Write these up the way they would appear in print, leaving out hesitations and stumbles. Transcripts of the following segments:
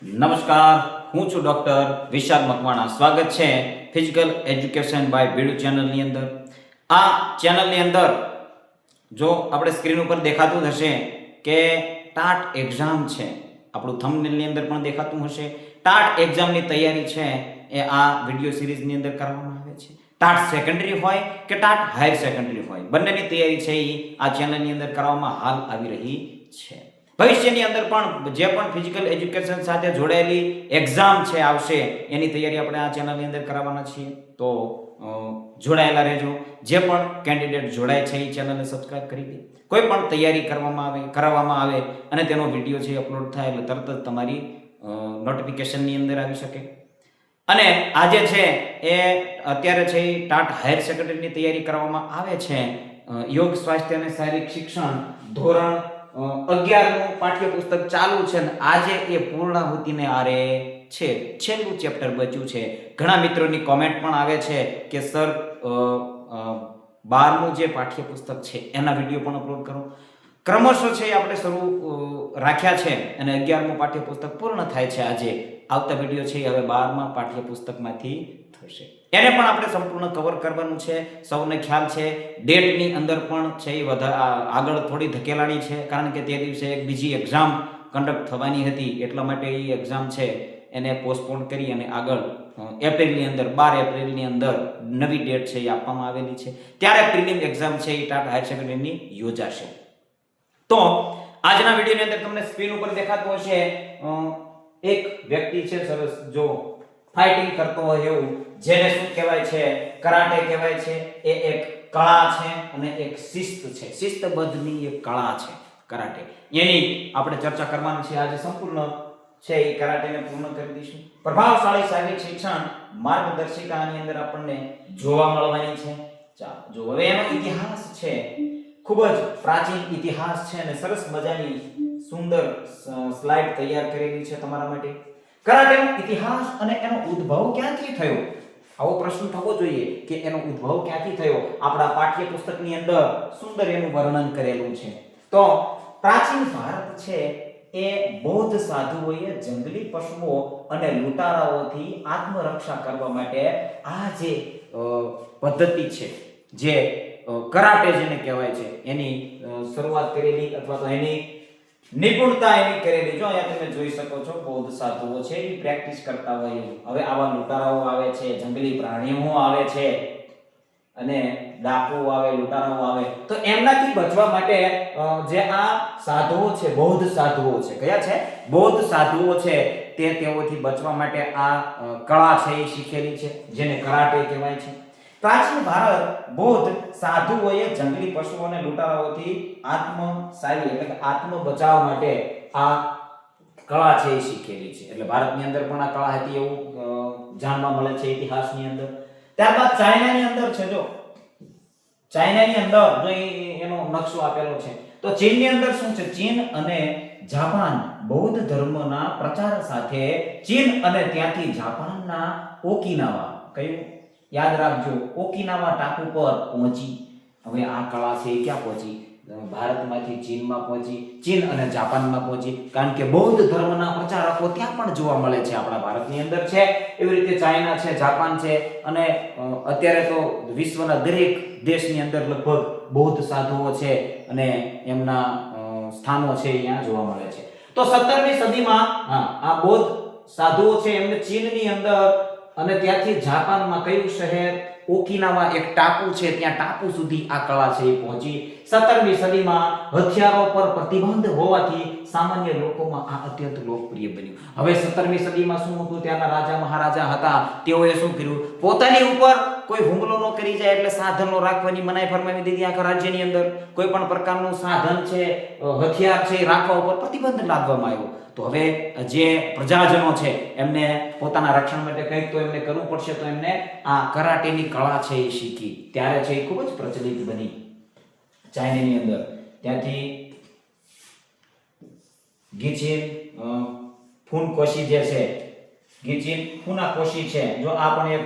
નમસ્કાર, હું છું ડોક્ટર વિશાલ મકવાણા. સ્વાગત છે ફિઝિકલ એજ્યુકેશન બાય બીડુ ચેનલની અંદર. આ ચેનલની અંદર જો આપણે સ્ક્રીન ઉપર દેખાતું હશે કે ટાટ એક્ઝામ છે, આપણું થંબનેલની અંદર પણ દેખાતું હશે. ટાટ એક્ઝામની તૈયારી છે એ આ વિડીયો સિરીઝની અંદર કરવામાં આવે છે. ટાટ સેકન્ડરી હોય કે ટાટ હાયર સેકન્ડરી હોય, બંનેની તૈયારી છે એ આ ચેનલની અંદર કરવામાં હાલ આવી રહી છે. ભવિષ્યની અંદર પણ જે પણ ફિઝિકલ એજ્યુકેશન સાથે જોડાયેલી એક્ઝામ છે આવશે, એની તૈયારી આપણે આ ચેનલની અંદર કરાવવાના છીએ. તો જોડાયેલા રહેજો. જે પણ કેન્ડિડેટ જોડાય છે એ ચેનલને સબસ્ક્રાઇબ કરી દે. કોઈ પણ તૈયારી કરાવવામાં આવે અને તેનો વિડીયો છે અપલોડ થાય એટલે તરત જ તમારી નોટિફિકેશનની અંદર આવી શકે. અને આજે છે એ અત્યારે છે એ ટાટ હાયર સેકન્ડરીની તૈયારી કરવામાં આવે છે. યોગ, સ્વાસ્થ્ય અને શારીરિક શિક્ષણ ધોરણ 11 નું પાઠ્યપુસ્તક ચાલુ છે અને આજે એ પૂર્ણાહુતિને આરે છે. છેલ્લું ચેપ્ટર બચ્યું છે. ઘણા મિત્રોની કોમેન્ટ પણ આવે છે કે સર 12 નું જે પાઠ્યપુસ્તક છે એના વિડીયો પણ અપલોડ કરો. ક્રમશઃ છે આપણે શરૂ રાખ્યા છે અને 11મું પાઠ્યપુસ્તક પૂર્ણ થાય છે આજે. આવતા વિડીયો છે હવે 12મા પાઠ્યપુસ્તકમાંથી થશે. એને પણ આપણે સંપૂર્ણ કવર કરવાનું છે. સૌને ખ્યાલ છે ડેટની અંદર પણ છે એ આગળ થોડી ધકેલાણી છે, કારણ કે તે દિવસે એક બીજી એક્ઝામ કન્ડક્ટ થવાની હતી, એટલા માટે એ એક્ઝામ છે એને પોસ્ટપોન કરી અને આગળ એપ્રિલની અંદર 12 એપ્રિલની અંદર નવી ડેટ છે એ આપવામાં આવેલી છે. ત્યારે પ્રિલિમ એક્ઝામ છે એ ટાટા હાયર સેકન્ડરીની યોજાશે. તો આજના વિડીયોની અંદર તમને સ્ક્રીન ઉપર દેખાતું હશે એક વ્યક્તિ છે સરસ જો ફાઇટિંગ કરતો હોય એવું, જેને શું કહેવાય છે, કરાટે કહેવાય છે. એ એક કળા છે અને એક શિસ્ત છે, શિસ્તબદ્ધની એક કળા છે કરાટે. એની આપણે ચર્ચા કરવાની છે આજે. સંપૂર્ણ છે એ કરાટેને પૂર્ણ કરી દઈશું. પ્રભાવશાળી શારીરિક શિક્ષણ માર્ગદર્શિકાની અંદર આપણને જોવા મળવાની છે. ચાલો જો હવે એનો ઇતિહાસ છે, ખૂબ જ પ્રાચીન ઇતિહાસ છે અને સરસ મજાની સુંદર સ્લાઇડ તૈયાર કરેલી છે તમારા માટે. કરાટેનો ઇતિહાસ અને એનો ઉદ્ભવ ક્યાંથી થયો, આવો પ્રશ્ન થવો જોઈએ કે એનો ઉદ્ભવ ક્યાંથી થયો. આપણા પાઠ્યપુસ્તકની અંદર સુંદર એનું વર્ણન કરેલું છે. તો પ્રાચીન ભારત છે એ બૌદ્ધ સાધુઓએ જંગલી પશુઓ અને લૂંટારાઓથી આત્મરક્ષા કરવા માટે આ જે પદ્ધતિ છે, જે કરાટે જેને કહેવાય છે, એની શરૂઆત કરેલી અથવા તો એની નિપુણતા એની કરેલી. જો અહીંયા તમે જોઈ શકો છો બૌદ્ધ સાધુઓ છે એ પ્રેક્ટિસ કરતા હોય. હવે આવા લૂંટારાઓ આવે છે, જંગલી પ્રાણીઓ આવે છે અને ડાકુઓ આવે, લૂંટારાઓ આવે, તો એમનાથી બચવા માટે જે આ સાધુઓ છે, બૌદ્ધ સાધુઓ છે, કયા છે? બૌદ્ધ સાધુઓ છે, તેઓથી બચવા માટે આ કળા છે એ શીખેલી છે, જેને કરાટે કહેવાય છે. પ્રાચીન ભારત બૌદ્ધ સાધુઓએ જંગલી પશુઓ અને લૂંટારાઓથી આત્મશાળી એટલે કે આત્મ બચાવ માટે આ કળા છે એ શીખેલી છે. એટલે ભારતની અંદર પણ આ કળા હતી એવું જાણવા મળે છે ઇતિહાસની અંદર. ત્યારબાદ ચાઇનાની અંદર છે, જો ચાઇનાની અંદર જો એનો નકશો આપેલો છે, તો ચીનની અંદર શું છે, ચીન અને જાપાન બૌદ્ધ ધર્મના પ્રચાર સાથે ચીન અને ત્યાંથી જાપાનના ઓકિનાવા, કયું યાદ રાખજો, ઓકિનાવા ટાપુ પર પહોંચી. હવે આ કળા છે એ ક્યાં પહોંચી? ભારતમાંથી ચીનમાં પહોંચી, ચીન અને જાપાનમાં પહોંચી, કારણ કે બૌદ્ધ ધર્મના પ્રચારકો ત્યાં પણ જોવા મળે છે, આપણા ભારતની અંદર છે. એવી રીતે ચાઇના છે, જાપાન છે અને અત્યારે તો વિશ્વના દરેક દેશની અંદર લગભગ બૌદ્ધ સાધુઓ છે અને એમના સ્થાનો છે અહીંયા જોવા મળે છે. તો 17મી સદીમાં આ બૌદ્ધ સાધુઓ છે એમને ચીનની અંદર અને ત્યાંથી જાપાનમાં કયું શહેર, ઓકિનાવા એક ટાપુ છે, ત્યાં ટાપુ સુધી આ કળા છે એ પહોંચી. 17મી સદીમાં હથિયારો પર પ્રતિબંધ હોવાથી સામાન્ય લોકોમાં આ અત્યંત લોકપ્રિય બન્યું. હવે 17મી સદીમાં શું હતું, ત્યાંના રાજા મહારાજા હતા, તેઓએ શું કર્યું, પોતાની ઉપર કોઈ હુમલો ન કરી જાય એટલે સાધનો રાખવાની મનાઈ ફરમાવી દીધી આખા રાજ્યની અંદર. કોઈ પણ પ્રકારનું સાધન છે, હથિયાર છે રાખવા ઉપર પ્રતિબંધ લાદવામાં આવ્યો. તો હવે જે પ્રજાજનો છે એમને પોતાના રક્ષણ માટે કંઈક તો એમને કરવું પડશે, તો એમને આ કરાટેની કળા છે એ શીખી. ત્યારે છે એ ખૂબ જ પ્રચલિત બની ચાઇનાની અંદર. ત્યાંથી ગીચિન ફુનકોશી જે છે, ગીચિન ફુનાકોશી છે, જો આ પણ એક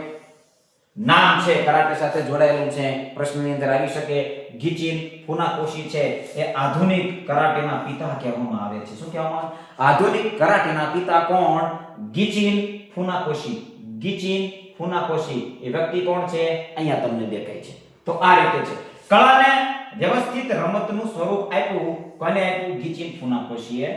નામ છે કરાટે સાથે જોડાયેલું છે, પ્રશ્નની અંદર આવી શકે. ગિચિન ફુનાકોશી છે એ આધુનિક કરાટેના પિતા કહેવામાં આવે છે. શું કહેવામાં આવે? આધુનિક કરાટેના પિતા કોણ? Gichin Funakoshi. ગિચિન ફુનાકોશી એ વ્યક્તિ કોણ છે? અહીંયા તમને દેખાય છે. તો આ રીતે છે. કળાને વ્યવસ્થિત રમતનું સ્વરૂપ આપ્યું કોને આપ્યું? ગિચિન ફુનાકોશીએ.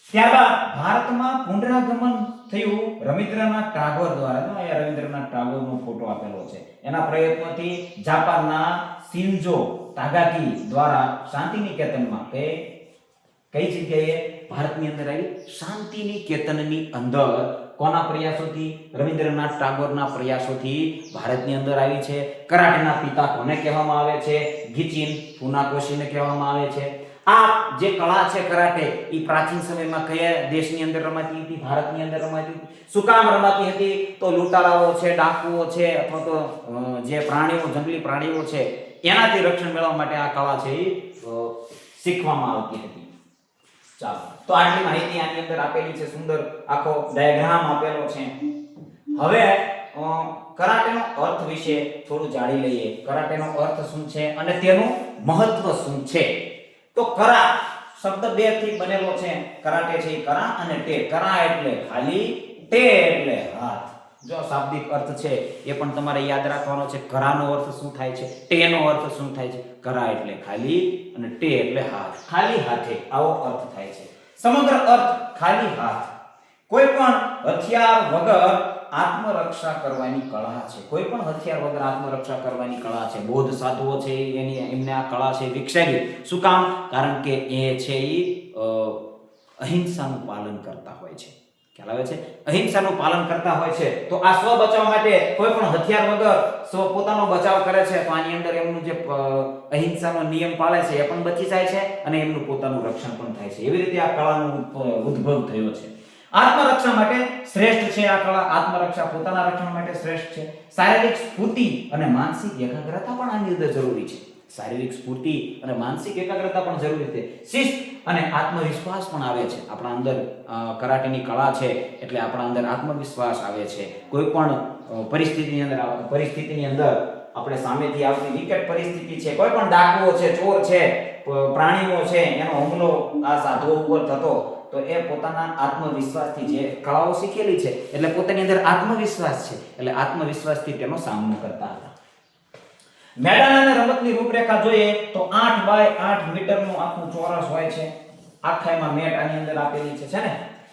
ત્યારબાદ ભારતમાં પુનરાગમન થયું રવિન્દ્રનાથ ટાગોર દ્વારા. અહીંયા રવિન્દ્રનાથ ટાગોરનો ફોટો આપેલો છે. એના પ્રયત્નોથી જાપાનના શિન્જો તાગાકી દ્વારા શાંતિ નિકેતનમાં કઈ જગ્યાએ ભારતની અંદર આવી? શાંતિ નિકેતનની અંદર કોના પ્રયાસોથી? રવિન્દ્રનાથ ટાગોરના પ્રયાસોથી ભારતની અંદર આવી છે. કરાટેના પિતા કોને કહેવામાં આવે છે? ગિચિન ફુનાકોશીને કહેવામાં આવે છે. આ જે કળા છે કરાટે એ પ્રાચીન સમયમાં કયા દેશની અંદર રમાતી હતી? ભારતની અંદર રમાતી હતી. શું કામ રમાતી હતી? તો લૂંટારાઓ છે, ડાકુઓ છે, અથવા તો જે પ્રાણીઓ, જંગલી પ્રાણીઓ છે એનાથી રક્ષણ મેળવવા માટે આ કળા છે એ શીખવામાં આવતી હતી. ચાલો, તો આટલી માહિતી આની અંદર આપેલી છે. સુંદર આખો ડાયાગ્રામ આપેલો છે. હવે કરાટેનો અર્થ વિશે થોડું જાણી લઈએ. કરાટેનો અર્થ શું છે અને તેનું મહત્વ શું છે? તો કરા શબ્દ બે થી બનેલો છે. કરાટે છે કરા અને ટે. કરા એટલે ખાલી, ટે એટલે હાથ. જો શાબ્દિક અર્થ છે એ પણ તમારે યાદ રાખવાનો છે. કરાનો અર્થ શું થાય છે, ટેનો અર્થ શું થાય છે? કરા એટલે ખાલી અને ટે એટલે હાથ. ખાલી હાથે, આવો અર્થ થાય છે. સમગ્ર અર્થ ખાલી હાથ. કોઈ પણ હથિયાર વગર આત્મરક્ષા કરવાની કળા છે. કોઈ પણ હથિયાર વગર આત્મરક્ષા કરવાની કળા છે. બૌદ્ધ સાધુઓ છે એમને આ કળા છે વિકસાવી. શું કામ? કારણ કે એ છે અહિંસાનું પાલન કરતા હોય છે. ખ્યાલ આવે છે? અહિંસાનું પાલન કરતા હોય છે. તો આ સ્વ બચાવ માટે કોઈ પણ હથિયાર વગર સ્વ પોતાનો બચાવ કરે છે. તો આની અંદર એમનું જે અહિંસાનો નિયમ પાળે છે એ પણ બચી જાય છે અને એમનું પોતાનું રક્ષણ પણ થાય છે. એવી રીતે આ કળાનો ઉદ્ભવ થયો છે. આત્મરક્ષા માટે શ્રેષ્ઠ છે આ કળા. આત્મરક્ષા પોતાના રક્ષણ માટે શ્રેષ્ઠ છે. શારીરિક સ્ફૂર્તિ અને માનસિક એકાગ્રતા પણ આની અંદર જરૂરી છે. શારીરિક સ્ફૂર્તિ અને માનસિક એકાગ્રતા પણ જરૂરી છે. શિસ્ત અને આત્મવિશ્વાસ પણ આવે છે. આપણા અંદર કરાટેની કળા છે એટલે આપણા અંદર આત્મવિશ્વાસ આવે છે. કોઈ પણ પરિસ્થિતિની અંદર આપણે સામેથી આવતી વિકટ પરિસ્થિતિ છે, કોઈ પણ ડાકુઓ છે, ચોર છે, પ્રાણીઓ છે, એનો હુમલો આ સાધુઓ ઉપર થતો, તો એ પોતાના આત્મવિશ્વાસથી જે કળાઓ શીખેલી છે એટલે પોતાની અંદર આત્મવિશ્વાસ છે એટલે આત્મવિશ્વાસથી તેનો સામનો કરતા હતા. મેદાન અને રમતની રૂપરેખા જોઈએ તો 8 બાય 8 મીટરનું આખું ચોરસ હોય છે. આખામાં મેટ આની અંદર આપેલી છે ને.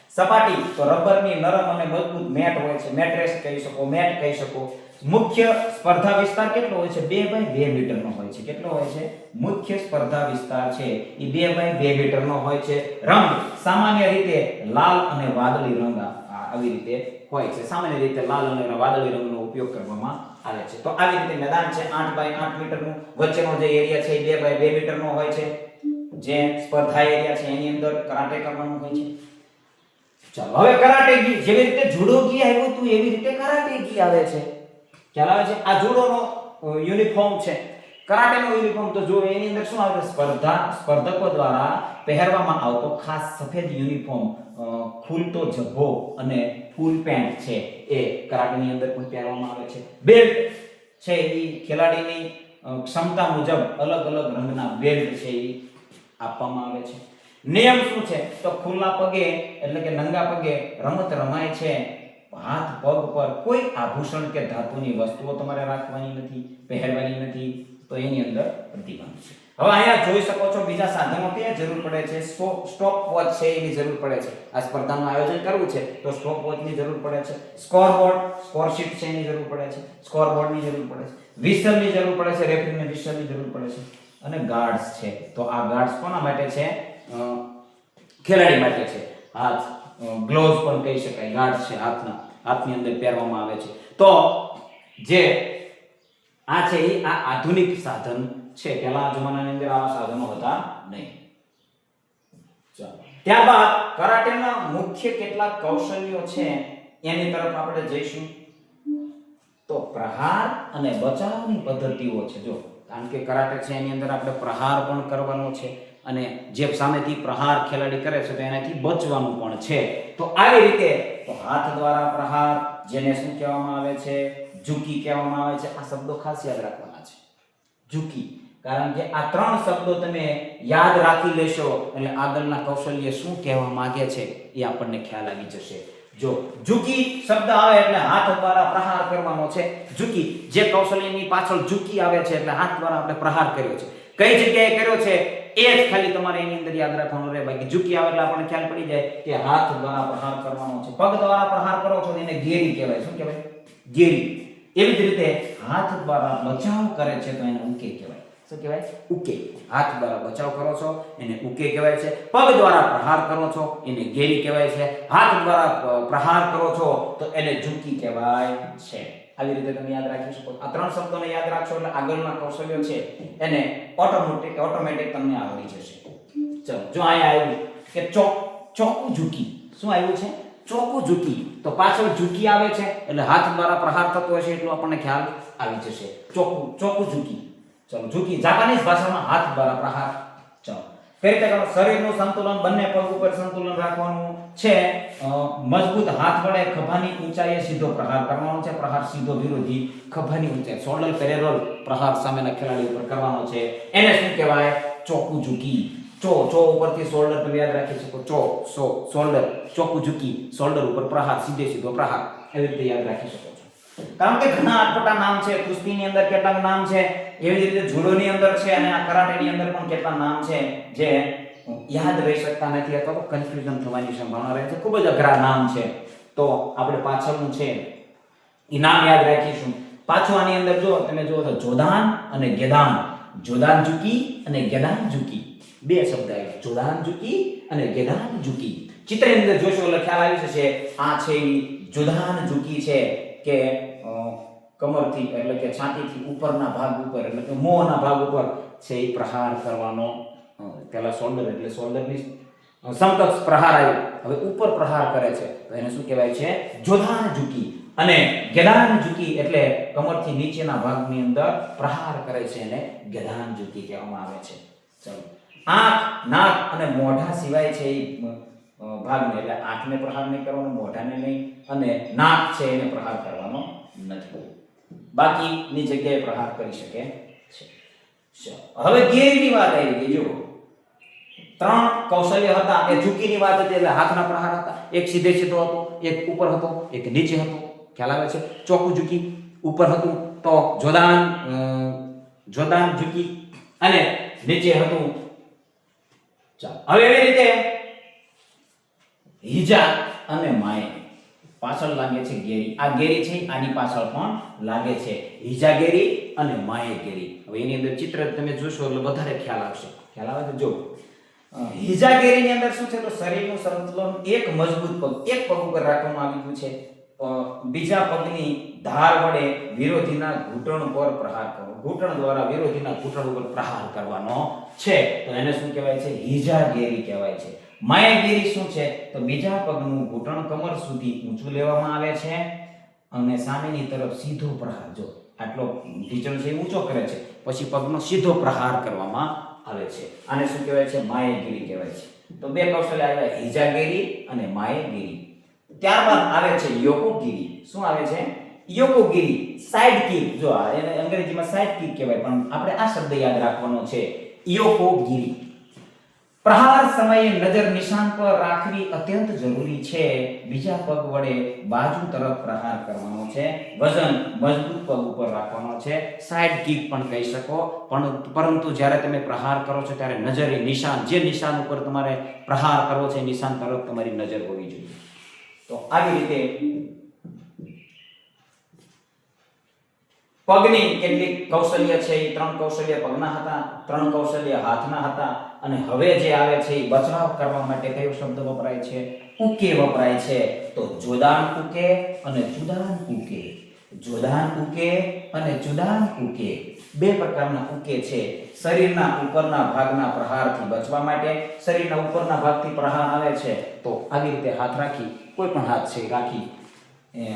સપાટી તો રબરની નરમ અને મજબૂત મેટ હોય છે. મેટ્રેસ કહી શકો, મેટ કહી શકો. મુખ્ય સ્પર્ધા વિસ્તાર કેટલો હોય છે? 2 બાય 2 મીટરનો હોય છે. કેટલો હોય છે? મુખ્ય સ્પર્ધા વિસ્તાર છે એ 2 બાય 2 મીટરનો હોય છે. રંગ સામાન્ય રીતે લાલ અને વાદળી રંગ આવી રીતે હોય છે. સામાન્ય રીતે લાલ અને વાદળી રંગનો ઉપયોગ કરવામાં આવે છે. તો આવી રીતે મેદાન છે 8 બાય 8 મીટરનું. વચ્ચેનો જે એરિયા છે એ 2 બાય 2 મીટરનો હોય છે. જે સ્પર્ધા એરિયા છે એની અંદર કરાટે કરવાનું હોય છે. ચાલો, હવે કરાટે ગી જેવી રીતે જુડો ગી આવ્યું હતું એવી રીતે કરાટે ગી આવે છે. ખ્યાલ આવે છે? આ જુડોનો યુનિફોર્મ છે. કરાટેનો યુનિફોર્મ તો જો એની અંદર શું આવે છે? સ્પર્ધકો દ્વારા પહેરવામાં આવતો ખાસ સફેદ યુનિફોર્મ, ખુલતો જબ્બો અને ફૂલ પેન્ટ છે એ કરાટેની અંદર પણ પહેરવામાં આવે છે. બેલ્ટ છે એ ખેલાડીની ક્ષમતા મુજબ અલગ અલગ રંગના બેલ્ટ છે એ આપવામાં આવે છે. નિયમ શું છે? તો ખુલ્લા પગે એટલે કે નંગા પગે રમત રમાય છે. હાથ પગ પર કોઈ આભૂષણ કે ધાતુની વસ્તુઓ તમારે રાખવાની નથી, પહેરવાની નથી. તો એની અંદર પ્રતિબંધ છે. હવે અહીંયા જોઈ શકો છો બીજા સાધનો કે જરૂર પડે છે. સ્ટોપ વોચ છે એની જરૂર પડે છે. આ સ્પર્ધાનું આયોજન કરવું છે તો સ્ટોપ વોચની જરૂર પડે છે. સ્કોરબોર્ડ, સ્કોર શીટ છે એની જરૂર પડે છે. સ્કોરબોર્ડની જરૂર પડે છે. વિસલની જરૂર પડે છે. રેફરીને વિસલની જરૂર પડે છે. અને ગાર્ડ્સ છે. તો આ ગાર્ડ્સ કોના માટે છે? ખેલાડી માટે છે. હાથ ગ્લોવ્સ પણ કહી શકાય. ગાર્ડ્સ છે હાથની અંદર પહેરવામાં આવે છે. તો જે આ છે એ આ આધુનિક સાધન છે. પહેલા જમાનાની અંદર આવા સાધનો હતા નહીં. ચાલો, ત્યારબાદ કરાટેના મુખ્ય કેટલાક કૌશલ્યો છે એની તરફ આપણે જઈશું. તો પ્રહાર અને બચાવની પદ્ધતિઓ છે. જો કારણ કે કરાટે છે એની અંદર આપણે પ્રહાર પણ કરવાનો છે, અને જે સામેથી પ્રહાર ખેલાડી કરે છે તો એનાથી બચવાનું પણ છે. તો આવી રીતે તો હાથ દ્વારા પ્રહાર, જેને શું કહેવામાં આવે છે, ઝુકી કહેવામાં આવે છે. આ શબ્દો ખાસ યાદ રાખવાના છે, ઝુકી. કારણ કે આ 3 શબ્દો તમે યાદ રાખી લેશો એટલે આગળના કૌશલ્ય શું કહેવા માંગે છે એ આપણને ખ્યાલ આવી જશે. જો ઝુકી શબ્દ આવે એટલે હાથ દ્વારા પ્રહાર કરવાનો છે. ઝુકી, જે કૌશલ્યની પાછળ ઝુકી આવે છે એટલે હાથ દ્વારા આપણે પ્રહાર કર્યો છે. કઈ જગ્યાએ કર્યો છે એ જ ખાલી તમારે એની અંદર યાદ રાખવાનું રહે. બાકી ઝુકી આવે એટલે આપણને ખ્યાલ પડી જાય કે હાથ દ્વારા પ્રહાર કરવાનો છે. પગ દ્વારા પ્રહાર કરો છો એને ગેરી કહેવાય. શું કહેવાય? ગેરી. એવી જ રીતે હાથ દ્વારા બચાવ કરે છે તો એને ઉકે કહેવાય. શું કહેવાય? ઉકે. હાથ દ્વારા બચાવ કરો છો એને ઉકે કહેવાય છે. પગ દ્વારા પ્રહાર કરો છો એને ગેરી કહેવાય છે. હાથ દ્વારા પ્રહાર કરો છો તો એને ઝુકી કહેવાય છે. આવી રીતે તમે યાદ રાખી શકો. આ 3 શબ્દોને યાદ રાખશો એટલે આગળના કૌશલ્યો છે એને ઓટોમેટિક તમને આવડી જશે. ચલો, જો અહીંયા આવ્યું કે ચોકુ ઝુકી. શું આવ્યું છે? ચોકુ ઝુકી. તો પાછળ ઝુકી આવે છે એટલે હાથ દ્વારા પ્રહાર થતો હશે એટલું આપણને ખ્યાલ આવી જશે. ચોકુ ઝુકી. ચલો, ઝુકી જાપાનીઝ ભાષામાં હાથ દ્વારા પ્રહાર. ચલો, કઈ રીતે કરો? શરીરનું સંતુલન, બંને પગ ઉપર સંતુલન રાખવાનું છે. મજબૂત હાથ વડે ખભાની ઊંચાઈએ સીધો પ્રહાર કરવાનો છે. પ્રહાર સીધો વિરોધી ખભાની ઊંચાઈ, શોલ્ડર પેરેલલ પ્રહાર સામેના ખેલાડી ઉપર કરવાનો છે. એને શું કહેવાય? ચોકુ ઝુકી. ચો ઉપરથી શોલ્ડર તમે યાદ રાખી શકો. શોલ્ડર, ચોકુ ઝુકી, શોલ્ડર ઉપર પ્રહાર, સીધો પ્રહાર. એવી રીતે યાદ રાખી શકો છો. કારણ કે ઘણા અટપટા નામ છે. કુસ્તીની અંદર કેટલાક નામ છે, એવી જ રીતે જુડોની અંદર છે, અને આ કરાટેની અંદર પણ કેટલા નામ છે જે યાદ રહી શકતા નથી અથવા તો કન્ફ્યુઝન થવાની સંભાવના રહે છે. ખૂબ જ અઘરા નામ છે. તો આપણે પાછળનું છે એ નામ યાદ રાખીશું. પાછું આની અંદર જો તમે જુઓ તો જોદાન અને ગેદાન. જોદાન ઝુકી અને ગેદાન ઝુકી. 2 શબ્દ આવ્યા, જોદાન ઝુકી અને ગેદાન ઝુકી. ચિત્રની અંદર જોશો એટલે ખ્યાલ આવી જશે. આ છે જોદાન ઝુકી છે કે કમરથી એટલે કે છાતીથી ઉપરના ભાગ ઉપર એટલે કે મોંના ભાગ ઉપર છે એ પ્રહાર કરવાનો. પહેલા શોલ્ડર એટલે શોલ્ડરની સમકક્ષ પ્રહાર આવ્યો, હવે ઉપર પ્રહાર કરે છે તો એને શું કહેવાય છે? જોદાન ઝુકી. અને ગેદાન ઝુકી એટલે કમરથી નીચેના ભાગની અંદર પ્રહાર કરે છે એને ગેદાન ઝુકી કહેવામાં આવે છે. ચલો, આંખ, નાક અને મોઢા સિવાય છે એ ભાગને એટલે આંખને પ્રહાર નહીં કરવાનો, મોઢાને નહીં, અને નાક છે એને પ્રહાર કરવાનો નથી. બાકીની જગ્યાએ પ્રહાર કરી શકે છે. હવે ગેરીની વાત આવી ગઈ. જો 3 કૌશલ્ય હતા. એ ઝુકીની વાત હતી એટલે હાથના પ્રહાર હતા. એક સીધો હતો, એક ઉપર હતો, એક નીચે હતો. ખ્યાલ આવે છે? ચોકુ ઝુકી ઉપર હતું તો જોદાન ઝુકી, અને નીચે હતું. ચાલો, હવે એવી રીતે હિજા અને માય. પાછળ લાગે છે ગેરી. આ ગેરી છે, આની પાછળ પણ લાગે છે હિજા ગેરી અને માય ગેરી. હવે એની અંદર ચિત્ર તમે જોશો એટલે વધારે ખ્યાલ આવશે. ખ્યાલ આવે તો જો હિજા ગેરીની અંદર શું છે? તો શરીરનું સંતુલન એક મજબૂત પગ, એક પગ ઉપર રાખવામાં આવ્યું છે. બીજા પગની ધાર વડે વિરોધીના ઘૂંટણ પર પ્રહાર કરવો. ઘૂંટણ દ્વારા વિરોધીના ઘૂંટણ ઉપર પ્રહાર કરવાનો છે તો એને શું કહેવાય છે? હિજા ગેરી કહેવાય છે. માયાગીરી શું છે? તો બીજા પગનું ઘૂંટણ કમર સુધી ઊંચું લેવામાં આવે છે અને સામેની તરફ સીધો પ્રહાર. જો આટલો ઢીચણ છે ઊંચો કરે છે, પછી પગનો સીધો પ્રહાર કરવામાં આવે છે. આને શું કહેવાય છે? માયાગીરી કહેવાય છે. તો 2 કૌશલ્ય આવ્યા, હિજાગીરી અને માયાગીરી. ત્યારબાદ આવે છે યોકોગીરી. શું આવે છે? યોકોગીરી, સાઇડ કિક. જો એને અંગ્રેજીમાં સાઇડ કિક કહેવાય, પણ આપણે આ શબ્દ યાદ રાખવાનો છે, યોકોગીરી. પ્રહાર સમયે નજર નિશાન પર રાખવી અત્યંત જરૂરી છે. બીજા પગ વડે બાજુ તરફ પ્રહાર કરવાનો છે. વજન મજબૂત પગ ઉપર રાખવાનો છે. સાઇડ કિક પણ કહી શકો, પરંતુ જ્યારે તમે પ્રહાર કરો છો ત્યારે નજરે નિશાન, જે નિશાન ઉપર તમારે પ્રહાર કરવો છે નિશાન તરફ તમારી નજર હોવી જોઈએ. તો આવી રીતે પગની કેટલીક કૌશલ્ય છે એ 3 કૌશલ્ય પગના હતા, 3 કૌશલ્ય હાથના હતા, અને હવે જે આવે છે એ બચાવ કરવા માટે કયો શબ્દ વપરાય છે? ઉકે વપરાય છે. તો જોદાન ઉકે અને ચુદાન ઉકે. જોદાન ઉકે અને ચુદાન ઉકે. 2 પ્રકારના ઉકે છે. શરીરના ઉપરના ભાગના પ્રહારથી બચવા માટે. શરીરના ઉપરના ભાગથી પ્રહાર આવે છે તો આવી રીતે હાથ રાખી, કોઈ પણ હાથ છે રાખી,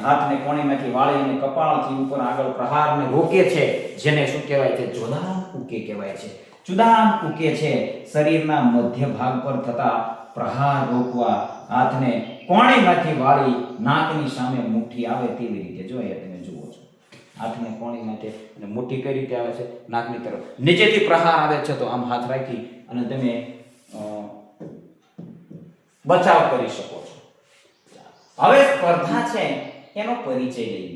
હાથને કોણીમાંથી વાળી અને કપાળથી ઉપર આગળ પ્રહારને રોકે છે, જેને શું કહેવાય છે? જોદાન ઉકે કહેવાય છે. ચુદામ કૂકે છે. શરીરના મધ્ય ભાગ પર થતા પ્રહાર રોકવા હાથને કોણીમાંથી વાળી નાકની સામે મુઠ્ઠી આવે તેવી રીતે જોઈએ. તમે જુઓ છો હાથને કોણીમાંથી અને મુઠ્ઠી કઈ રીતે આવે છે? નાકની તરફ નીચેથી પ્રહાર આવે છે તો આમ હાથ રાખી અને તમે બચાવ કરી શકો છો. હવે સ્પર્ધા છે એનો પરિચય લઈએ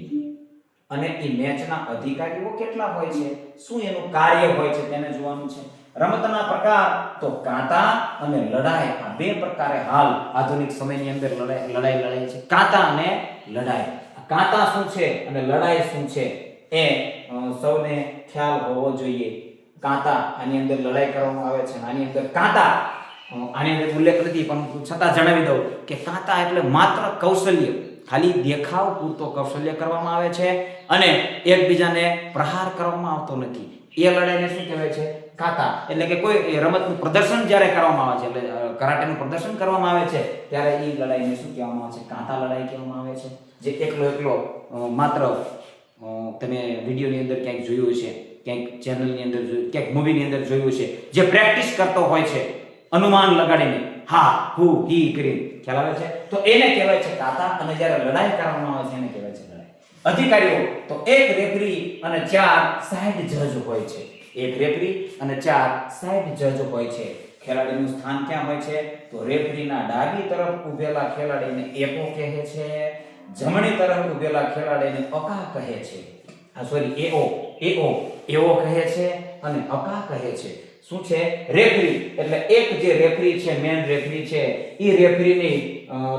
અને એ મેચના અધિકારીઓ કેટલા હોય છે, શું એનું કાર્ય હોય છે તેને જોવાનું છે. રમતના પ્રકાર તો કાંટા અને લડાઈ, આ બે પ્રકારે હાલ આધુનિક સમયની અંદર લડાઈ લડાય છે. કાંટા અને લડાઈ. કાંટા શું છે અને લડાઈ શું છે એ સૌને ખ્યાલ હોવો જોઈએ. કાંટા આની અંદર લડાઈ કરવામાં આવે છે, આની અંદર કાંટા આની અંદર ઉલ્લેખ નથી પણ છતાં જણાવી દઉં કે કાંટા એટલે માત્ર કૌશલ્ય, ખાલી દેખાવ પૂરતો કૌશલ્ય કરવામાં આવે છે અને એકબીજાને પ્રહાર કરવામાં આવતો નથી. એ લડાઈને શું કહેવાય છે? કાંટા. એટલે કે કોઈ રમતનું પ્રદર્શન જ્યારે કરવામાં આવે છે, એટલે કરાટેનું પ્રદર્શન કરવામાં આવે છે ત્યારે એ લડાઈને શું કહેવામાં આવે છે? કાંટા લડાઈ કહેવામાં આવે છે. જે એકલો માત્ર તમે વિડીયોની અંદર ક્યાંક જોયું છે, ક્યાંક ચેનલની અંદર જોયું, ક્યાંક મૂવીની અંદર જોયું છે, જે પ્રેક્ટિસ કરતો હોય છે અનુમાન લગાડીને હા હુ હી કરીને, ખ્યાલ આવે છે? તો એને કહેવાય છે કાંટા. અને જ્યારે લડાઈ કરવામાં આવે છે એને કહેવાય છે લડાઈ. અધિકારીઓ તો એક રેફરી અને 4 સાઇડ જજ હોય છે. એક રેફરી અને 4 સાઇડ જજ હોય છે. ખેલાડીનું સ્થાન ક્યાં હોય છે? તો રેફરીના ડાબી તરફ ઊભેલા ખેલાડીને એકો કહે છે, જમણી તરફ ઊભેલા ખેલાડીને અકા કહે છે. એઓ કહે છે અને અકા કહે છે. શું છે? રેફરી એટલે એક જે રેફરી છે, મેન રેફરી છે, એ રેફરીની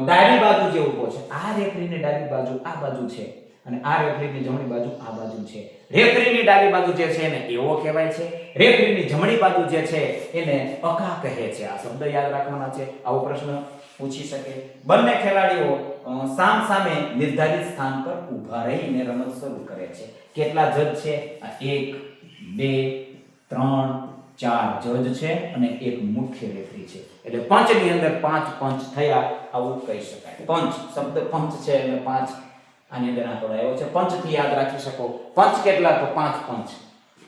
ડાબી બાજુ જે ઊભો છે, આ રેફરીની ડાબી બાજુ આ બાજુ છે અને આ રેફરીની જમણી બાજુ આ બાજુ છે. રેફરીની ડાબી બાજુ જે છે એને એવો કહેવાય છે, રેફરીની જમણી બાજુ જે છે એને અકા કહે છે. આ શબ્દ યાદ રાખવાના છે, આવો પ્રશ્ન પૂછી શકે. બંને ખેલાડીઓ સામ સામે નિર્ધારિત સ્થાન પર ઊભા રહીને રમત શરૂ કરે છે. કેટલા જજ છે? 1 2 3 4 જજ છે અને એક મુખ્ય રેફરી છે. એટલે પંચની અંદર 5 પંચ થયા, આવું કહી શકાય. પંચ શબ્દ પંચ છે એટલે 5 આની અંદર આંકડો આવ્યો છે. પંચથી યાદ રાખી શકો. પંચ કેટલા? તો 5 પંચ.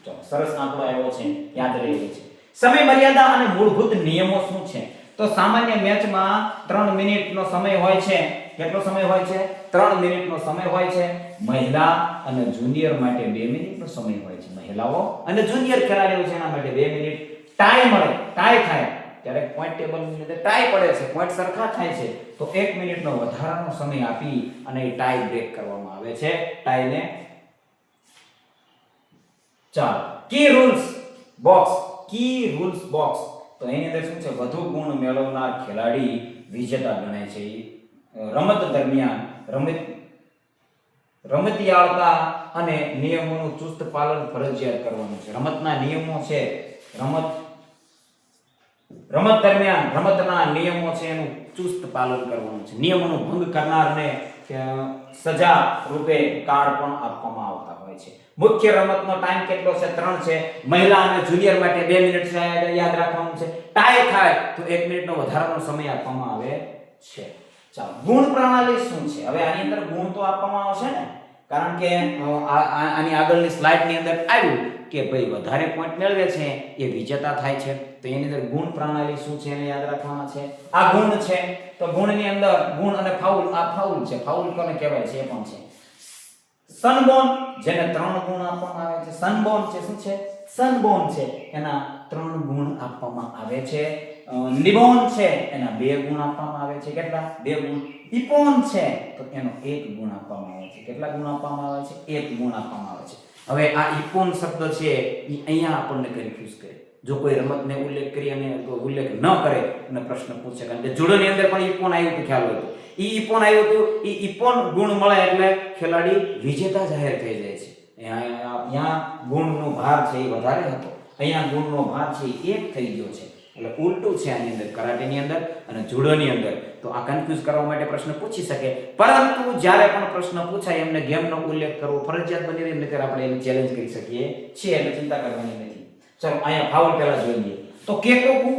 ચલો, સરસ આંકડો આવ્યો છે, યાદ રહે છે. સમય મર્યાદા અને મૂળભૂત નિયમો શું છે? તો સામાન્ય મેચમાં 3 મિનિટનો સમય હોય છે. કેટલો સમય હોય છે? 3 મિનિટનો સમય હોય છે. મહિલા અને જુનિયર માટે 2 મિનિટનો સમય હોય છે. મહિલાઓ અને જુનિયર ખેલાડીઓ છે એના માટે 2 મિનિટ. ટાઈ મળે, ટાઈ થાય ત્યારે પોઈન્ટ ટેબલની અંદર ટાઈ પડે છે, પોઈન્ટ સરખા થાય છે તો 1 મિનિટનો વધારાનો સમય આપી અને ટાઈ બ્રેક કરવામાં આવે છે. ટાઈને ચાલો કી રૂલ્સ બોક્સ. તો એની અંદર શું છે? વધુ ગુણ મેળવનાર ખેલાડી વિજેતા ગણાય છે. રમત દરમિયાન રમતિયાળતા અને નિયમોનું ચુસ્ત પાલન ફરજિયાત કરવાનું છે. રમતના નિયમો છે, રમત દરમિયાન રમતના નિયમો છે એનું ચુસ્ત પાલન કરવાનું છે. નિયમોનો ભંગ કરનારને સજા રૂપે કાર્ડ પણ આપવામાં આવતા હોય છે. મુખ્ય રમતનો ટાઈમ કેટલો છે? 3 છે. મહિલા અને જુનિયર માટે 2 મિનિટ છે, યાદ રાખવાનું છે. ટાઈ થાય તો 1 મિનિટનો વધારાનો સમય આપવામાં આવે છે. ચાલો, ગુણ પ્રણાલી શું છે? હવે આની અંદર ગુણ તો આપવામાં આવશે ને, કારણ કે આની આગળની સ્લાઇડની અંદર આવ્યું કે ભાઈ વધારે પોઈન્ટ મેળવે છે એ વિજેતા થાય છે. તો એની અંદર ગુણ પ્રણાલી શું છે એને યાદ રાખવાના છે. આ ગુણ છે તો ગુણની અંદર ગુણ અને ફાઉલ, આ ફાઉલ છે. ફાઉલ કોને કહેવાય છે એ પણ છે. સનબોર્ન જેને 3 ગુણ આપવામાં આવે છે. સનબોર્ન છે, શું છે? સનબોર્ન છે, એના 3 ગુણ આપવામાં આવે છે. લિબોન છે એના 2 ગુણ આપવામાં આવે છે. કેટલા? 2 ગુણ. ઇપોન છે તો એનો 1 ગુણ આપવામાં આવે છે. કેટલા ગુણ આપવામાં આવે છે? 1 ગુણ આપવામાં આવે છે. હવે આ ઇપોન શબ્દ છે એ અહીંયા આપણને કન્ફ્યુઝ કરે. જો કોઈ રમતને ઉલ્લેખ કરી અને ઉલ્લેખ ન કરે અને પ્રશ્ન પૂછે, કારણ કે જુડોની અંદર પણ ઇપોન આવ્યું તો ખ્યાલ હોય તો ઇપોન આવ્યું તો ઇપોન ગુણ મળે એટલે ખેલાડી વિજેતા જાહેર થઈ જાય છે. અહીંયા ગુણનો ભાર છે એ વધારે હતો, અહીંયા ગુણનો ભાર છે એ 1 થઈ ગયો છે. એટલે ઉલટું છે આની અંદર, કરાટેની અંદર અને જુડોની અંદર. તો આ કન્ફ્યુઝ કરવા માટે પ્રશ્ન પૂછી શકે, પરંતુ જ્યારે પણ પ્રશ્ન પૂછાય એમને ગેમનો ઉલ્લેખ કરવો ફરજિયાત બની રહે, નહીંતર આપણે એને ચેલેન્જ કરી શકીએ છીએ, એટલે ચિંતા કરવાની નથી. ચલો, અહીંયા ફાઉલ પહેલા જોઈ લઈએ. તો કેકોકુ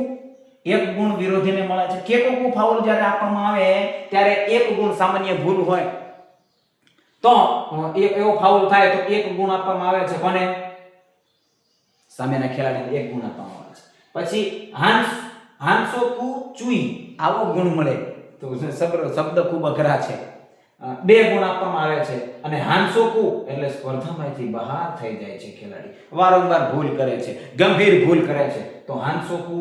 1 ગુણ વિરોધીને મળે છે. કેકોકુ ફાઉલ જ્યારે આપવામાં આવે ત્યારે 1 ગુણ સામાન્ય ભૂલ હોય તો એક એવો ફાઉલ થાય તો 1 ગુણ આપવામાં આવે છે. કોને? સામેના ખેલાડીને 1 ગુણ આપવામાં આવે છે. પછી હાન્સોકુ ચુઈ આવો ગુણ મળે તો શબ્દ ખૂબ અઘરા છે. 2 ગુણ આપવામાં આવે છે. અને હાન્સોકુ એટલે સ્પર્ધામાંથી બહાર થઈ જાય છે ખેલાડી, વારંવાર ભૂલ કરે છે, ગંભીર ભૂલ કરે છે, તો હાન્સોકુ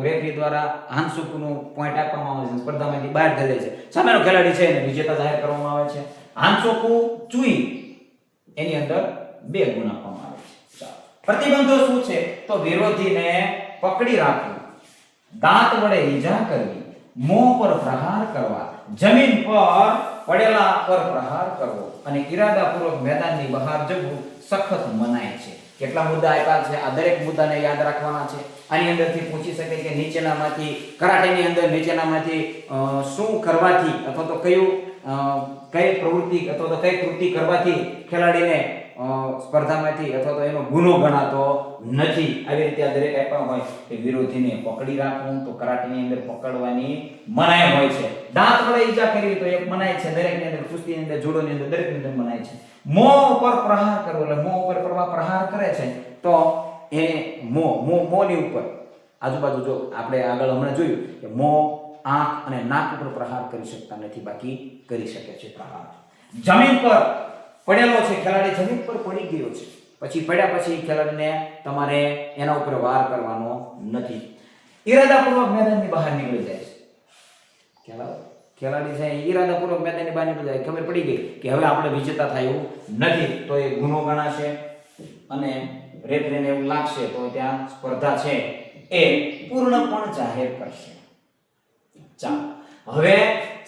રેફરી દ્વારા હાન્સોકુનો પોઈન્ટ આપવામાં આવે છે, સ્પર્ધામાંથી બહાર થઈ જાય છે. સામેનો ખેલાડી છે એને વિજેતા જાહેર કરવામાં આવે છે. હાન્સોકુ ચુઈ એની અંદર 2 ગુણ આપવામાં આવે છે. ચાલો, પ્રતિબંધો શું છે? તો વિરોધીને પકડી રાખવું, દાંત વડે ઈજા કરવી, મોં પર પ્રહાર કરવા, જમીન પર પડેલા પર પ્રહાર કરવો અને ઈરાદાપૂર્વક મેદાનની બહાર જવું સખત મનાય છે. કેટલા મુદ્દા આપ્યા છે, આ દરેક મુદ્દાને યાદ રાખવાના છે. આની અંદરથી પૂછી શકે કે નીચેનામાંથી કરાટેની અંદર નીચેનામાંથી શું કરવાથી અથવા તો કઈ પ્રવૃત્તિ અથવા તો કઈ કૃતિ કરવાથી ખેલાડીને સ્પર્ધામાંથી અથવા તો એનો ગુનો ગણાતો નથી. આવી રીતે આ દરેક આપ્યા હોય કે વિરોધીને પકડી રાખવું, તો કરાટેની અંદર પકડવાની મનાઈ હોય છે. દાંત વડે ઈજા કરવી તો એક મનાઈ છે, દરેકની અંદર, કુસ્તીની અંદર, જુડોની અંદર, દરેકની અંદર મનાઈ છે. મોં ઉપર પ્રહાર કરવો એટલે મોં ઉપર પ્રહાર કરે છે તો એ મોંની ઉપર આજુબાજુ, જો આપણે આગળ હમણાં જોયું કે મોં, આંખ અને નાક ઉપર પ્રહાર કરી શકતા નથી, બાકી કરી શકે છે પ્રહાર. જમીન પર પડેલો છે ખેલાડી, જમીન પર પડી ગયો છે, પછી પડ્યા પછી ખેલાડીને તમારે એના ઉપર વાર કરવાનો નથી. ઈરાદાપૂર્વક મેદાનની બહાર નીકળી જાય છે ખેલાડી છે, ઈરાદાપૂર્વક મેદાનની બહાર નીકળી જાય, ખબર પડી ગઈ કે હવે આપણે વિજેતા થયું નથી, તો એ ગુનો ગણાશે અને રેફરીને એવું લાગશે તો ત્યાં સ્પર્ધા છે એ પૂર્ણ પણ જાહેર કરશે. ચાલો, હવે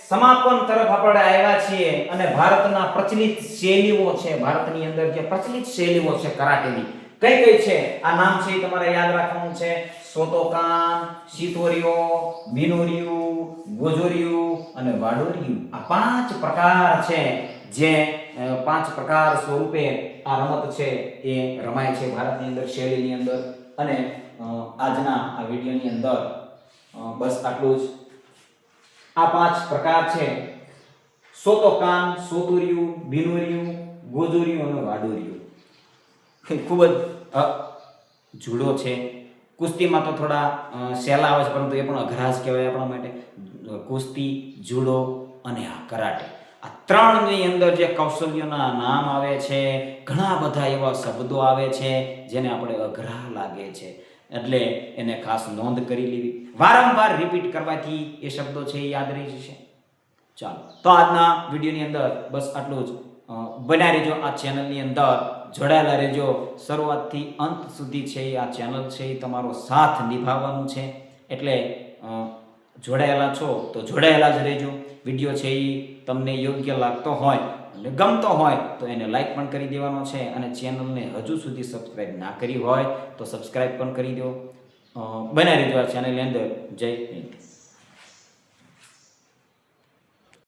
સમાપન તરફ આપણે આવ્યા છીએ અને ભારતના પ્રચલિત શૈલીઓ છે, ભારતની અંદર જે પ્રચલિત શૈલીઓ છે કરાટેની કઈ છે આ નામ છે એ તમારે યાદ રાખવાનું છે. સોતોકાન, શિતોરિયો, બિનોરિયું, ગોજોરિયું અને વાડોરિયું, આ 5 પ્રકાર છે જે 5 પ્રકાર સ્વરૂપે આ રમત છે એ રમાય છે ભારતની અંદર શૈલીની અંદર. અને આજના આ વિડીયોની અંદર બસ આટલું જ. આ 5 પ્રકાર છે: સોતોકાન, સોતોરિયું, બિનોરિયું, ગોજોરિયું અને વાડોરિયું. ખૂબ જ જુડો છે. કુસ્તીમાં તો થોડા સહેલા આવે છે, પરંતુ એ પણ અઘરા જ કહેવાય આપણા માટે. કુસ્તી, જુડો અને આ કરાટે, આ 3ની અંદર જે કૌશલ્યોના નામ આવે છે, ઘણા બધા એવા શબ્દો આવે છે જેને આપણે અઘરા લાગે છે, એટલે એને ખાસ નોંધ કરી લેવી. વારંવાર રિપીટ કરવાથી એ શબ્દો છે એ યાદ રહી જશે. ચાલો, તો આજના વિડીયોની અંદર બસ આટલું જ. બન્યા રહેજો આ ચેનલની અંદર, જોડાયેલા રહેજો. શરૂઆતથી અંત સુધી છે આ ચેનલ છે એ તમારો સાથ નિભાવવાનું છે, એટલે જોડાયેલા છો તો જોડાયેલા જ રહેજો. વિડીયો છે એ તમને યોગ્ય લાગતો હોય અને ગમતો હોય તો એને લાઈક પણ કરી દેવાનો છે, અને ચેનલને હજુ સુધી સબસ્ક્રાઈબ ના કરી હોય તો સબસ્ક્રાઈબ પણ કરી દો. બન્યા રહેજો આ ચેનલની અંદર. જય હિન્દ.